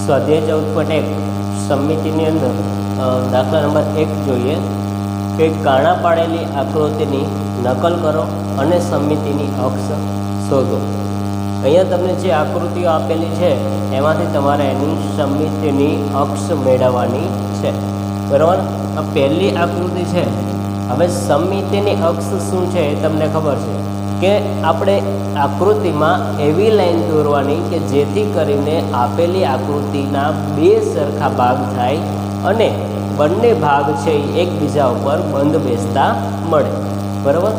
સ્વાધ્યાય 14.1 સમમિતિની અંદર દાખલા નંબર 1 જોઈએ કે કાણા પાડેલી આકૃતિની નકલ કરો અને સમમિતિની અક્ષ શોધો। અહીંયા તમને જે આકૃતિઓ આપેલી છે એમાંથી તમારે એની સમમિતિની અક્ષ મેળવવાની છે, બરાબર। આ પહેલી આકૃતિ છે। હવે સમમિતિની અક્ષ શું છે એ તમને ખબર છે કે આપણે આકૃતિમાં એવી લાઈન દોરવાની કે જેથી કરીને આપેલી આકૃતિના બે સરખા ભાગ થાય અને બંને ભાગ છે એ એકબીજા ઉપર બંધ બેસતા મળે, બરાબર।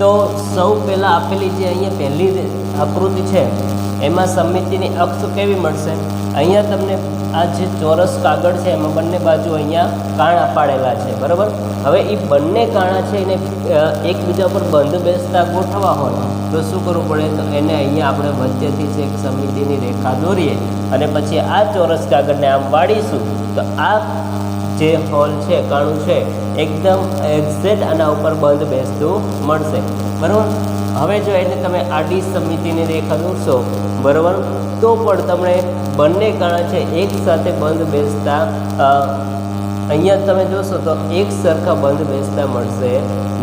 તો સૌ પહેલાં આપેલી જે અહીંયા પહેલી આકૃતિ છે એમાં સમમિતિની અક્ષ કેવી મળશે? અહીંયા તમને આ જે ચોરસ કાગળ છે એમાં બંને બાજુ અહીંયા કાણા પાડેલા છે, બરાબર। હવે એ બંને કાણા છે એને એકબીજા ઉપર બંધ બેસતા ગોઠવવા હોય તો શું કરવું પડે? તો એને અહીંયા આપણે વચ્ચેથી જ એક સમમિતિની રેખા દોરીએ અને પછી આ ચોરસ કાગળને આમ વાળીશું તો આ જે હોલ છે, કાણું છે, એકદમ એક્ઝેક્ટ આના ઉપર બંધ બેસતું મળશે, બરાબર। હવે જો એને તમે આડી સમમિતિની રેખા દોરશો, બરાબર, તો પણ તમને બંને કાણા છે એક સાથે બંધ બેસતા અહીંયા તમે જોશો તો એક સરખા બંધ બેસતા મળશે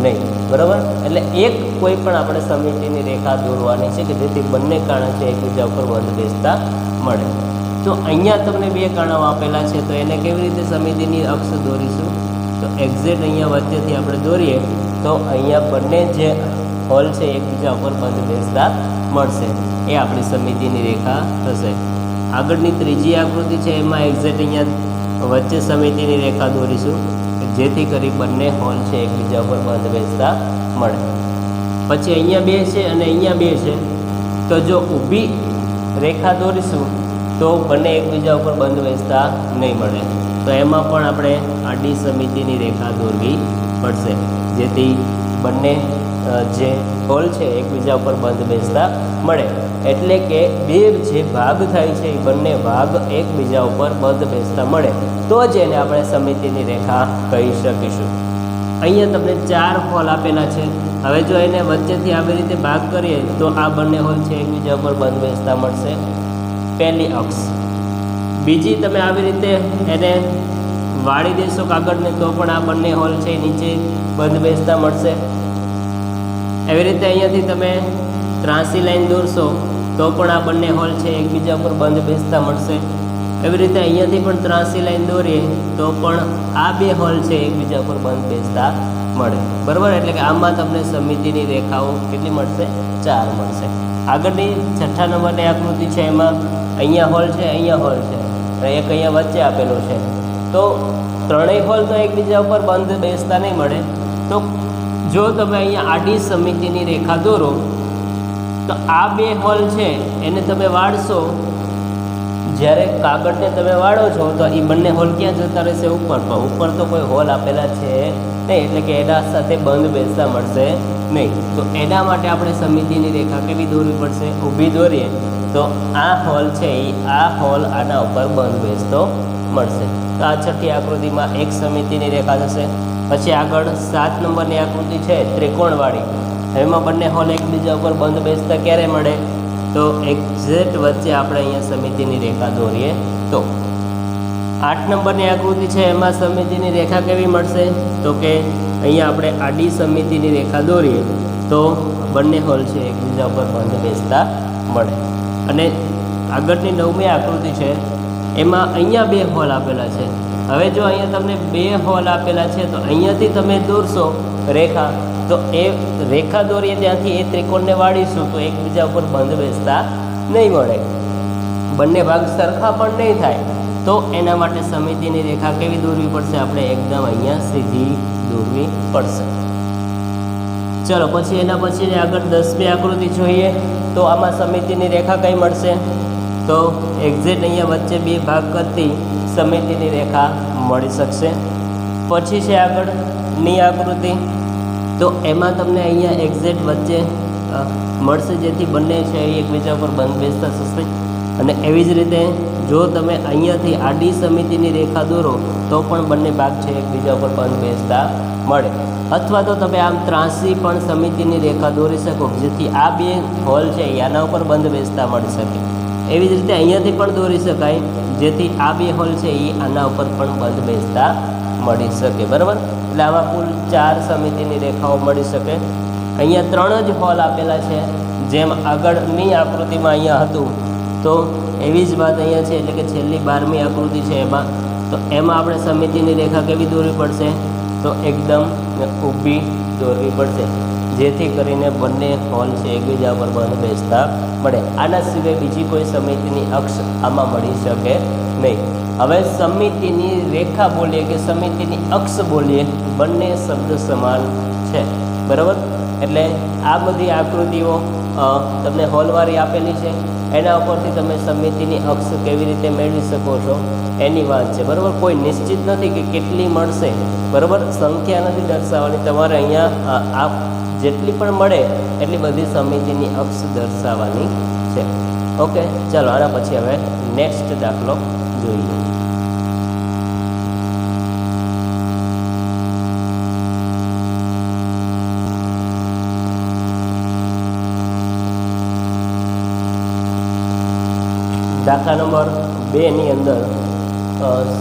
નહીં, બરાબર। એટલે એક કોઈ પણ આપણે સમમિતિની રેખા દોરવાની છે કે જેથી બંને કાણા છે એકબીજા ઉપર બંધ બેસતા મળે। તો અહીંયા તમને બે કાણાઓ આપેલા છે તો એને કેવી રીતે સમમિતિની અક્ષ દોરીશું? તો એક્ઝેક્ટ અહીંયા વચ્ચેથી આપણે દોરીએ તો અહીંયા બંને જે હોલ છે એકબીજા ઉપર બંધ બેસતા મળશે, એ આપણી સમમિતિની રેખા થશે। આગળની ત્રીજી આકૃતિ છે એમાં એક્ઝેક્ટ અહીંયા વચ્ચે સમમિતિની રેખા દોરીશું જેથી કરી બંને હોલ છે એકબીજા ઉપર બંધ બેસતા મળે। પછી અહીંયા બે છે અને અહીંયા બે છે તો જો ઊભી રેખા દોરીશું તો બંને એકબીજા ઉપર બંધ બેસતા નહીં મળે, તો એમાં પણ આપણે આડી સમમિતિની રેખા દોરવી પડશે જેથી બંને જે હોલ છે એકબીજા ઉપર બંધ બેસતા મળે। એટલે કે બે જે ભાગ થાય છે એ બંને ભાગ એકબીજા ઉપર બંધ બેસતા મળે તો જ એને આપણે સમમિતિની રેખા કહી શકીશું। અહીંયા તમને 4 હોલ આપેલા છે। હવે જો એને વચ્ચેથી આવી રીતે ભાગ કરીએ તો આ બંને હોલ છે એકબીજા ઉપર બંધ બેસતા મળશે, પહેલી અક્ષ। બીજી તમે આવી રીતે એને વાળી દેશો કાગળને તો પણ આ બંને હોલ છે નીચે બંધ બેસતા મળશે। એવી રીતે અહીંયાથી તમે ત્રાસી લાઈન દોરશો તો પણ આ બંને હોલ છે એકબીજા ઉપર બંધ બેસતા મળશે। એવી રીતે અહીંયાથી પણ ત્રાસી લાઈન દોરીએ તો પણ આ બે હોલ છે એકબીજા ઉપર બંધ બેસતા મળે, બરાબર। એટલે કે આમાં તમને સમમિતિની રેખાઓ કેટલી મળશે? 4 મળશે। આગળની 6થા નંબરની આકૃતિ છે એમાં અહીંયા હોલ છે, અહીંયા હોલ છે, એક અહીંયા વચ્ચે આપેલો છે તો ત્રણેય હોલ તો એકબીજા ઉપર બંધ બેસતા નહીં મળે। તો જો તમે અહીંયા આડી સમમિતિની રેખા દોરો તો આ બે હોલ છે એને તમે વાળશો, જ્યારે કાગળને તમે વાળો છો તો એ બંને હોલ ક્યાં જતા રહેશે? ઉપર। પણ ઉપર તો કોઈ હોલ આપેલા છે નહીં, એટલે કે એના સાથે બંધ બેસતા મળશે નહીં। તો એના માટે આપણે સમમિતિની રેખા કેવી દોરવી પડશે? ઊભી દોરીએ તો આ હોલ છે એ આ હોલ આના ઉપર બંધ બેસતો મળશે। તો આ છઠ્ઠી આકૃતિમાં એક સમમિતિની રેખા થશે। પછી આગળ 7 નંબરની આકૃતિ છે ત્રિકોણવાળી, એમાં બંને હોલ એકબીજા ઉપર બંધ બેસતા ક્યારે મળે? તો એક્ઝેક્ટ વચ્ચે આપણે અહીંયા સમમિતિની રેખા દોરીએ તો। 8 નંબરની આકૃતિ છે એમાં સમમિતિની રેખા કેવી મળશે? તો કે અહીંયા આપણે આડી સમમિતિની રેખા દોરીએ તો બંને હોલ છે એકબીજા ઉપર બંધ બેસતા મળે। અને આગળની 9મી આકૃતિ છે એમાં અહીંયા બે હોલ આપેલા છે। હવે જો અહીંયા તમને બે હોલ આપેલા છે તો અહીંયાથી તમે દોરશો રેખા તો એ રેખા દોરીએ ત્યાંથી એ ત્રિકોણને વાળીશું તો એકબીજા ઉપર બંધ બેસતા નહીં મળે, બંને ભાગ સરખા પણ નહીં થાય। તો એના માટે સમમિતિની રેખા કેવી દોરવી પડશે? આપણે એકદમ અહીંયા સીધી દોરવી પડશે। ચલો પછી એના પછી આગળ 10મી આકૃતિ જોઈએ તો આમાં સમમિતિની રેખા કઈ મળશે? તો એક્ઝેક્ટ અહીંયા વચ્ચે બે ભાગ કરતી સમમિતિની રેખા મળી શકશે। પછી છે આગળની આકૃતિ તો એમાં તમને અહીંયા એક્ઝેક્ટ વચ્ચે મળશે જેથી બંને છે એ એકબીજા ઉપર બંધ બેસતા થશે। અને એવી જ રીતે જો તમે અહીંયાથી આડી સમમિતિની રેખા દોરો તો પણ બંને ભાગ છે એકબીજા ઉપર બંધ બેસતા મળે। અથવા તો તમે આમ ત્રાસી પણ સમમિતિની રેખા દોરી શકો જેથી આ બે હોલ છે આના ઉપર બંધ બેસતા મળી શકે। એવી જ રીતે અહીંયાથી પણ દોરી શકાય, જેથી આ બે હોલ છે એ આના ઉપર પણ બંધ બેસતા મળી શકે, બરાબર. એટલે આમાં કુલ 4 સમિતિની રેખાઓ મળી શકે. અહીંયા 3 જ હોલ આપેલા છે, જેમ આગળની આકૃતિમાં અહીંયા હતું. તો એવી જ વાત અહીંયા છે, એટલે કે છેલ્લી 12મી આકૃતિ છે એમાં આપણે સમિતિની રેખા કેવી દોરવી પડશે? તો એકદમ ઊભી દોરવી પડશે, જેથી કરીને બંને હોલ છે એકબીજા પર બંધ બેસતા મળે. આના સિવાય બીજી કોઈ સમિતિની અક્ષ આમાં મળી શકે નહીં. હવે સમિતિની રેખા બોલીએ કે સમિતિની અક્ષ બોલીએ, બંને શબ્દ સમાન છે, બરાબર. એટલે આ બધી આકૃતિઓ તમને હોલવાળી આપેલી છે, એના ઉપરથી તમે સમિતિની અક્ષ કેવી રીતે મેળવી શકો છો એની વાત છે, બરાબર. કોઈ નિશ્ચિત નથી કે કેટલી મળશે, બરાબર. સંખ્યા નથી દર્શાવવાની, તમારે અહીંયા આ જેટલી પણ મળે એટલી બધી સમિતિની અક્ષ દર્શાવવાની છે. ઓકે, ચાલો આના પછી હવે નેક્સ્ટ દાખલો જોઈએ. દાખલા નંબર 2 ની અંદર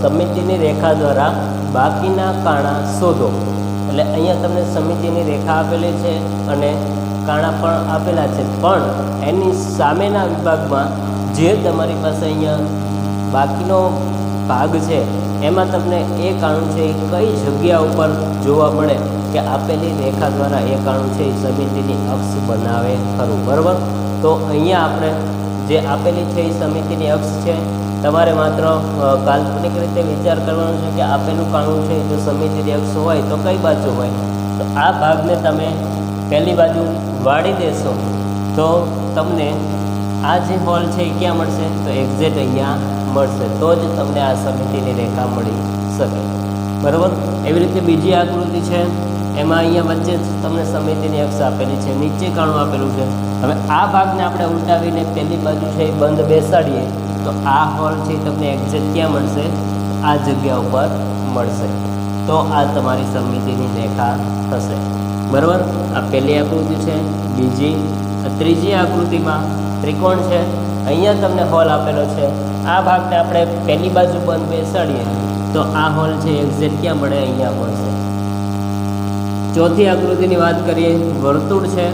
સમિતિની રેખા દ્વારા બાકીના કાણા શોધો. એટલે અહીંયા તમને સમિતિની રેખા આપેલી છે અને કાણા પણ આપેલા છે, પણ એની સામેના વિભાગમાં જે તમારી પાસે અહીંયા બાકીનો ભાગ છે એમાં તમને એ કાણું છે એ કઈ જગ્યા ઉપર જોવા મળે કે આપેલી રેખા દ્વારા એ કાણું છે એ સમિતિની અક્ષ બનાવે ખરું, બરાબર. તો અહીંયા આપણે જે આપેલી છે એ સમિતિની અક્ષ છે. તમારે માત્ર કાલ્પનિક રીતે વિચાર કરવાનો છે કે આપેલું કાણું છે જો સમિતિની અક્ષ હોય તો કઈ બાજુ હોય. તો આ ભાગને તમે પહેલી બાજુ વાળી દેશો તો તમને આ જે હોલ છે એ ક્યાં મળશે? તો એક્ઝેક્ટ અહીંયા મળશે, તો જ તમને આ સમિતિની રેખા મળી શકે, બરાબર. એવી રીતે બીજી આકૃતિ છે, એમાં અહીંયા વચ્ચે તમને સમિતિની અક્ષ આપેલી છે, નીચે કાણું આપેલું છે. હવે આ ભાગને આપણે ઉલટાવીને પહેલી બાજુ છે એ બંધ બેસાડીએ તો આ હોલ છે તમને એક્ઝેક્ટ ક્યાં મળશે? આ જગ્યા ઉપર મળશે. તો આ તમારી સમિતિની રેખા થશે, બરાબર. આ પહેલી આકૃતિ છે. બીજી ત્રીજી આકૃતિમાં ત્રિકોણ છે, અહીંયા તમને હોલ આપેલો છે. આ ભાગને આપણે પહેલી બાજુ બંધ બેસાડીએ તો આ હોલ છે એક્ઝેક્ટ ક્યાં મળે? અહીંયા મળશે. ચોથી આકૃતિની વાત કરીએ, વર્તુળ છે,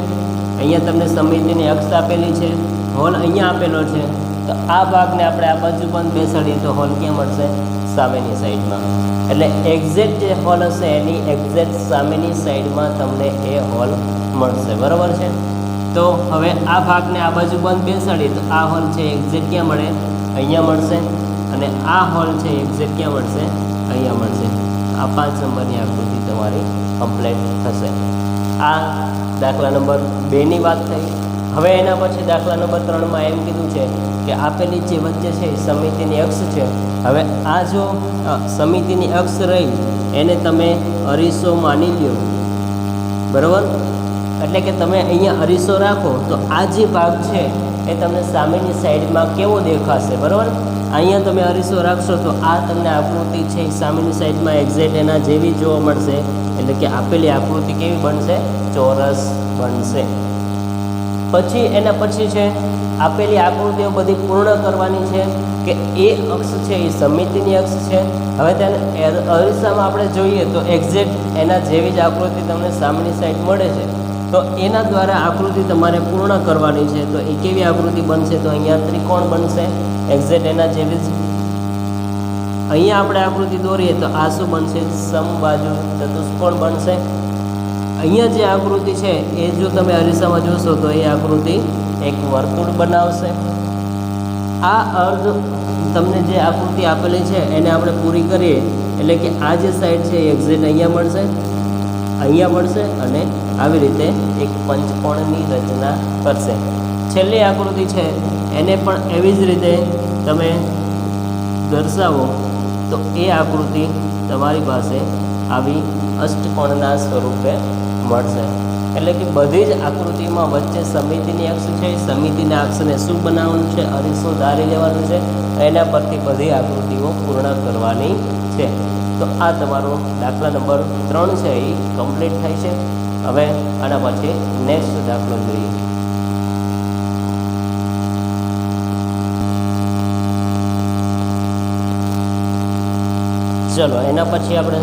અહીંયા તમને સમિતિની અક્ષ આપેલી છે, હોલ અહીંયા આપેલો છે. તો આ ભાગને આપણે આ બાજુ બંધ બેસાડીએ તો હોલ ક્યાં મળશે? સામેની સાઈડમાં. એટલે એક્ઝેક્ટ જે હોલ હશે એની એક્ઝેક્ટ સામેની સાઈડમાં તમને એ હોલ મળશે, બરાબર છે. તો હવે આ ભાગને આ બાજુ બંધ બેસાડીએ તો આ હોલ છે એક્ઝેક્ટ ક્યાં મળે? અહીંયા મળશે. અને આ હોલ છે એક્ઝેક્ટ ક્યાં મળશે? અહીંયા મળશે. આ 5 નંબરની આકૃતિ તમારી કમ્પ્લીટ થશે. આ દાખલા નંબર 2 ની વાત થઈ. હવે એના પછી દાખલા નંબર 3માં એમ કીધું છે કે આપેલી જે વચ્ચે છે એ સમિતિની અક્ષ છે. હવે આ જો સમિતિની અક્ષ રહી એને તમે અરીસો માની લ્યો, બરાબર. એટલે કે તમે અહીંયા અરીસો રાખો તો આ જે ભાગ છે એ તમને સામેની સાઈડમાં કેવો દેખાશે, બરાબર. અહીંયા તમે અરીસો રાખશો તો આ તમને આકૃતિ છે એ સામેની સાઈડમાં એક્ઝેક્ટ એના જેવી જોવા મળશે. એટલે કે આપેલી આકૃતિ કેવી બનશે? ચોરસ બનશે. પછી એના પછી છે આપેલી આકૃતિઓ બધી પૂર્ણ કરવાની છે કે એ અક્ષ છે એ સમિતિની અક્ષ છે. હવે તેને અરીસામાં આપણે જોઈએ તો એક્ઝેક્ટ એના જેવી જ આકૃતિ તમને સામેની સાઈડ મળે છે. તો એના દ્વારા આકૃતિ તમારે પૂર્ણ કરવાની છે. તો એ કેવી આકૃતિ બનશે? તો અહીંયા ત્રિકોણ બનશે એક્ઝેક્ટ એના જેવી જ. અહીંયા આપણે આકૃતિ દોરીએ તો આ શું બનશે? સમબાજુ ચતુષ્કોણ બનશે. અહીંયા જે આકૃતિ છે એ જો તમે અરીસામાં જોશો તો એ આકૃતિ એક વર્તુળ બનાવશે. આ અર્ધ તમને જે આકૃતિ આપેલી છે એને આપણે પૂરી કરીએ એટલે કે આ જે સાઈડ છે એ એક્ઝેક્ટ અહીંયા મળશે, અહીંયા મળશે અને આવી રીતે એક પંચકોણની રચના કરશે. છેલ્લી આકૃતિ છે એને પણ એવી જ રીતે તમે દર્શાવો તો એ આકૃતિ તમારી પાસે આવી અષ્ટકોણના સ્વરૂપે મળશે. એટલે કે બધી જ આકૃતિમાં વચ્ચે સમિતિની અક્ષ છે, સમિતિના અક્ષને શું બનાવવાનું છે? અરીસો ધારી લેવાનું છે. એના પરથી બધી આકૃતિઓ પૂર્ણ કરવાની છે. તો આ તમારો દાખલા નંબર 3 છે એ કમ્પ્લીટ થાય છે. હવે આના પછી નેક્સ્ટ દાખલો જોઈએ. ચલો એના પછી આપણે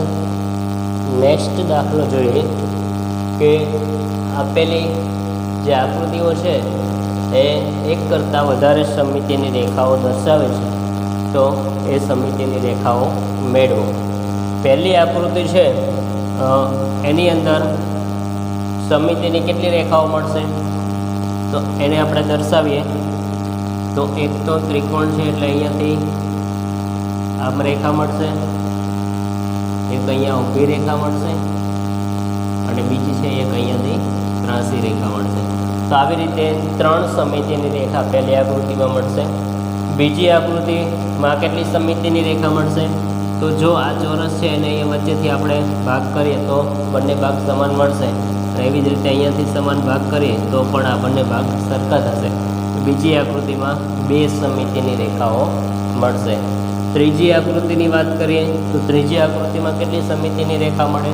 નેક્સ્ટ દાખલો જોઈએ કે આપેલી જે આકૃતિઓ છે એ એક કરતાં વધારે સમિતિની રેખાઓ દર્શાવે છે, તો એ સમિતિની રેખાઓ મેળવો. પહેલી આકૃતિ છે એની અંદર સમિતિની કેટલી રેખાઓ મળશે, તો એને આપણે દર્શાવીએ તો એક તો ત્રિકોણ છે એટલે અહીંયાથી આમ રેખા મળશે, એક અહીંયા ઊભી રેખા મળશે અને બીજી છે એક અહીંયાથી ત્રાસી રેખા મળશે. તો આવી રીતે 3 સમિતિની રેખા પહેલી આકૃતિમાં મળશે. બીજી આકૃતિમાં કેટલી સમિતિની રેખા મળશે, તો જો આ ચોરસ છે અને અહીંયા વચ્ચેથી આપણે ભાગ કરીએ તો બંને ભાગ સમાન મળશે, અને એવી જ રીતે અહીંયાથી સમાન ભાગ કરીએ તો પણ આ બંને ભાગ સરખા થશે. બીજી આકૃતિમાં 2 સમિતિની રેખાઓ મળશે. ત્રીજી આકૃતિની વાત કરીએ તો ત્રીજી આકૃતિમાં કેટલી સમિતિની રેખા મળે,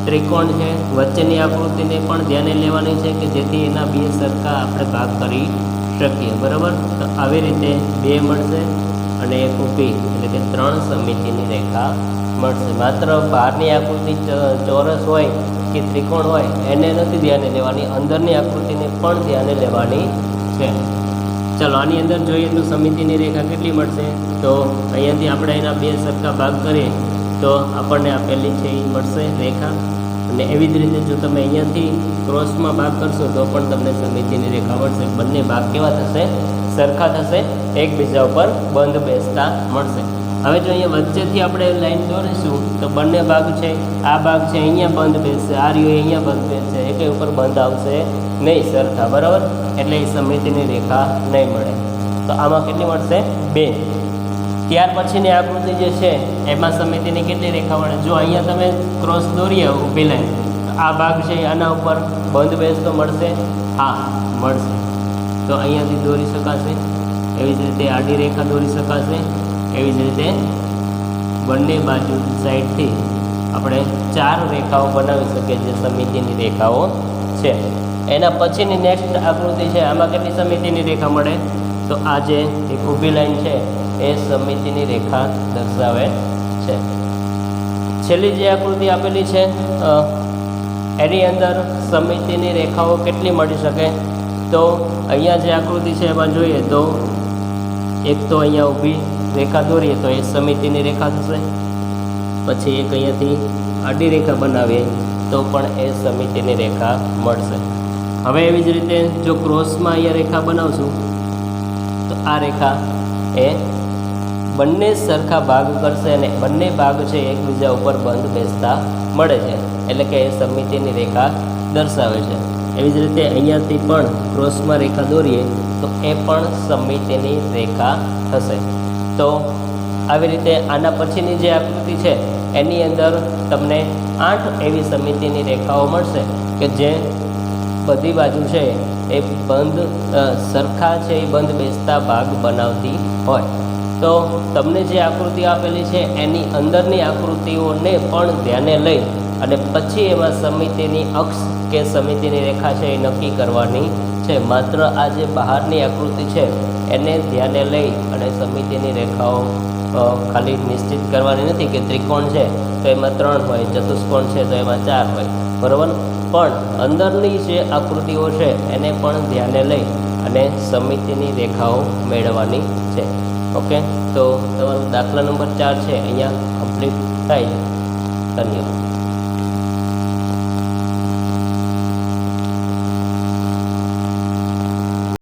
ત્રિકોણ છે, વચ્ચેની આકૃતિને પણ ધ્યાને લેવાની છે કે જેથી એના 2 સરખા આપણે ભાગ કરી શકીએ, બરાબર. તો આવી રીતે 2 મળશે અને એક ઊભી એટલે કે 3 સમિતિની રેખા મળશે. માત્ર બહારની આકૃતિ ચોરસ હોય કે ત્રિકોણ હોય એને નથી ધ્યાને લેવાની, અંદરની આકૃતિને પણ ધ્યાને લેવાની છે. ચલો આની અંદર જોઈએ તો સમિતિની રેખા કેટલી મળશે, તો અહીંયાથી આપણે એના 2 સરખા ભાગ કરીએ તો આપણને આપેલી છે એ મળશે રેખા. અને એવી જ રીતે જો તમે અહીંયાથી ક્રોસમાં ભાગ કરશો તો પણ તમને સમિતિની રેખા મળશે. બંને ભાગ કેવા થશે, સરખા થશે, એકબીજા ઉપર બંધ બેસતા મળશે. હવે જો અહીંયા વચ્ચેથી આપણે લાઈન દોરીશું તો બંને ભાગ છે, આ ભાગ છે અહીંયા બંધ બેસશે, આ રહ્યો અહીંયા બંધ બેસશે, એકે ઉપર બંધ આવશે નહીં સરખા, બરાબર. એટલે એ સમિતિની રેખા નહીં મળે. તો આમાં કેટલી મળશે, 2. ત્યાર પછીની આકૃતિ જે છે એમાં સમિતિની કેટલી રેખા મળે, જો અહીંયા તમે ક્રોસ દોરીએ ઊભી લાઈન, તો આ ભાગ છે આના ઉપર બંધ બેસતો મળશે, હા મળશે. તો અહીંયાથી દોરી શકાશે, એવી જ રીતે આડી રેખા દોરી શકાશે, એવી જ રીતે બંને બાજુ સાઈડથી આપણે 4 રેખાઓ બનાવી શકીએ જે સમિતિની રેખાઓ છે. એના પછીની નેક્સ્ટ આકૃતિ છે, આમાં કેટલી સમિતિની રેખા મળે, તો આ જે એક ઊભી લાઈન છે એ સમિતિની રેખા દર્શાવે છે. છેલ્લી જે આકૃતિ આપેલી છે એની અંદર સમિતિની રેખાઓ કેટલી મળી શકે, તો અહીંયા જે આકૃતિ છે એમાં જોઈએ તો એક તો અહીંયા ઊભી રેખા દોરીએ તો એ સમિતિની રેખા થશે, પછી એક અહીંયાથી આડી રેખા બનાવીએ તો પણ એ સમિતિની રેખા મળશે. હવે એવી જ રીતે જો ક્રોસમાં અહીંયા રેખા બનાવશું તો આ રેખા એ બંને સરખા ભાગ કરશે અને બંને ભાગ છે એકબીજા ઉપર બંધ બેસતા મળે છે, એટલે કે એ સમિતિની રેખા દર્શાવે છે. એવી જ રીતે અહીંયાથી પણ ક્રોસમાં રેખા દોરીએ તો એ પણ સમિતિની રેખા થશે. તો આવી રીતે આના પછીની જે આકૃતિ છે એની અંદર તમને 8 એવી સમિતિની રેખાઓ મળશે કે જે બધી બાજુ છે એ બંધ સરખા છે એ બંધ બેસતા ભાગ બનાવતી હોય. તો તમને જે આકૃતિ આપેલી છે એની અંદરની આકૃતિઓને પણ ધ્યાને લઈ અને પછી એમાં સમિતિની અક્ષ કે સમિતિની રેખા છે એ નક્કી કરવાની છે. માત્ર આ જે બહારની આકૃતિ છે એને ધ્યાને લઈ અને સમિતિની રેખાઓ ખાલી નિશ્ચિત કરવાની નથી કે ત્રિકોણ છે તો એમાં 3 હોય, ચતુષ્કોણ છે તો એમાં 4 હોય, બરાબર. પણ અંદરની જે આકૃતિઓ છે એને પણ ધ્યાને લઈ અને સમિતિની રેખાઓ મેળવવાની છે. ઓકે, તો તમારો દાખલા નંબર 4 છે અહીંયા કમ્પ્લીટ થાય. ધન્યવાદ.